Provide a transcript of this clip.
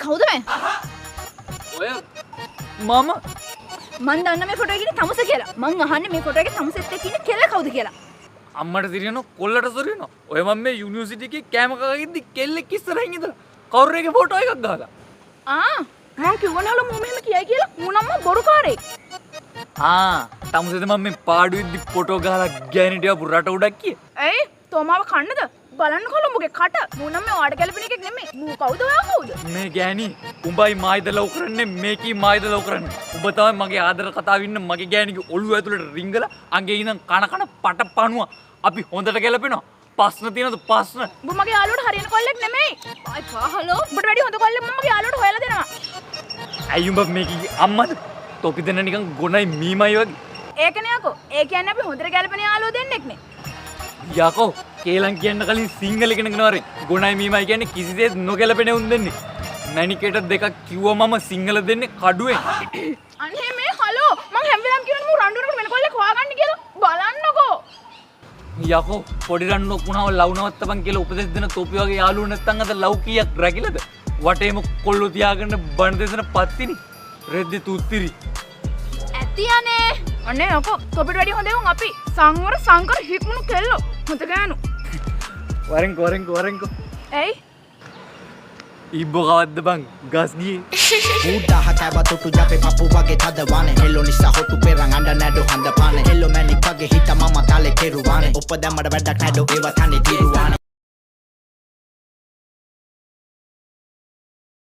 කවුද මේ? ඔය මම මං දන්න මේ ෆොටෝ එකේ තමුස කියලා. මං අහන්නේ මේ ෆොටෝ එකේ තමුසෙත් එක්ක ඉන්න කෙල්ල කවුද කියලා. අම්මට සිරියන කොල්ලට සොරියන ඔය මම මේ යුනිවර්සිටි එකේ කෑම කගින්දි කෙල්ලෙක් ඉස්සරහින් ඉඳලා කවුරුරේගේ ෆොටෝ එකක් ගහලා. මං කිව්වනහලු මම මෙහෙම කියයි කියලා. මූනම්ම බොරුකාරයෙක්. තමුසෙද මම මේ පාඩුවෙද්දි ෆොටෝ ගහලා ගෑනිට ආපු රට උඩක් කියේ. ඇයි? තෝමාව කන්නද? බලන්න කොළඹගේ කට. මූනම් මේ වාඩ ගැලපෙන එකෙක් නෙමෙයි. මූ කවුද ඔයා කවුද? මේ ගෑණි උඹයි මායිද ලව් කරන්නේ මේකී මායිද ලව් කරන්නේ. උඹ තමයි මගේ ආදර කතාව ඉන්න මගේ ගෑණිගේ ඔළුව ඇතුළට රිංගලා අංගේ ඉඳන් කන පටපණුව අපි හොඳට ගැලපෙනවා. ප්‍රශ්න තියෙනවද ප්‍රශ්න? උඹ මගේ යාළුවට හරියන කොල්ලෙක් නෙමෙයි. අය පහලෝ. උඹට වැඩි හොඳ කොල්ලෙක් මම මගේ යාළුවට හොයලා දෙනවා. ඇයි උඹ මේකී අම්මද? තොපි දෙන්න නිකන් ගොනයි මීමයි වගේ. ඒකනේ අකෝ. ඒ කියන්නේ අපි හොඳට ගැලපෙන යාළුවෝ දෙන්නෙක් නේ. යකෝ කේලම් කියන්න කලින් සිංහල ඉගෙන ගන්න වරේ. ගොනයි මීමයි කියන්නේ කිසිසේත් නොගැලපෙන උන් දෙන්නේ. මැනිකේට දෙකක් කිව්වා මම සිංහල දෙන්නේ කඩුවෙන්. අනේ මේ හලෝ මං හැම වෙලාවෙම කියවනේ මූ රණ්ඩුවකට වෙන කොල්ලෙක් හොයාගන්න කියලා. බලන්නකෝ. යකෝ පොඩි රන්නෝ පුණාව ලව් නවත්තපන් කියලා උපදෙස් දෙන තොපි වගේ යාළුවෝ නැත්තම් අද ලව් කීයක් රැකිලද? වටේම කොල්ලෝ තියාගෙන බණ දෙසන පත්තිනි. රෙද්දි තුත්තිරි. ඇති අනේ. අනේ අකෝ තොපිට වැඩි හොඳ උන් අපි. සංවර සංකර හික්මුණු කෙල්ලෝ. හොඳ ගෑනු. වරෙන්කෝ. ඇයි? ඉබ්බෝ කවද්ද බං ගස් ගියේ. Udah kaiba tutu jape papu wage tadawane hello nisa hotu perang anda nado handa pane hello mani page hita mama tale keruwane upadamada වැඩක් නැඩෝ ඒව තන්නේ තිරුවානේ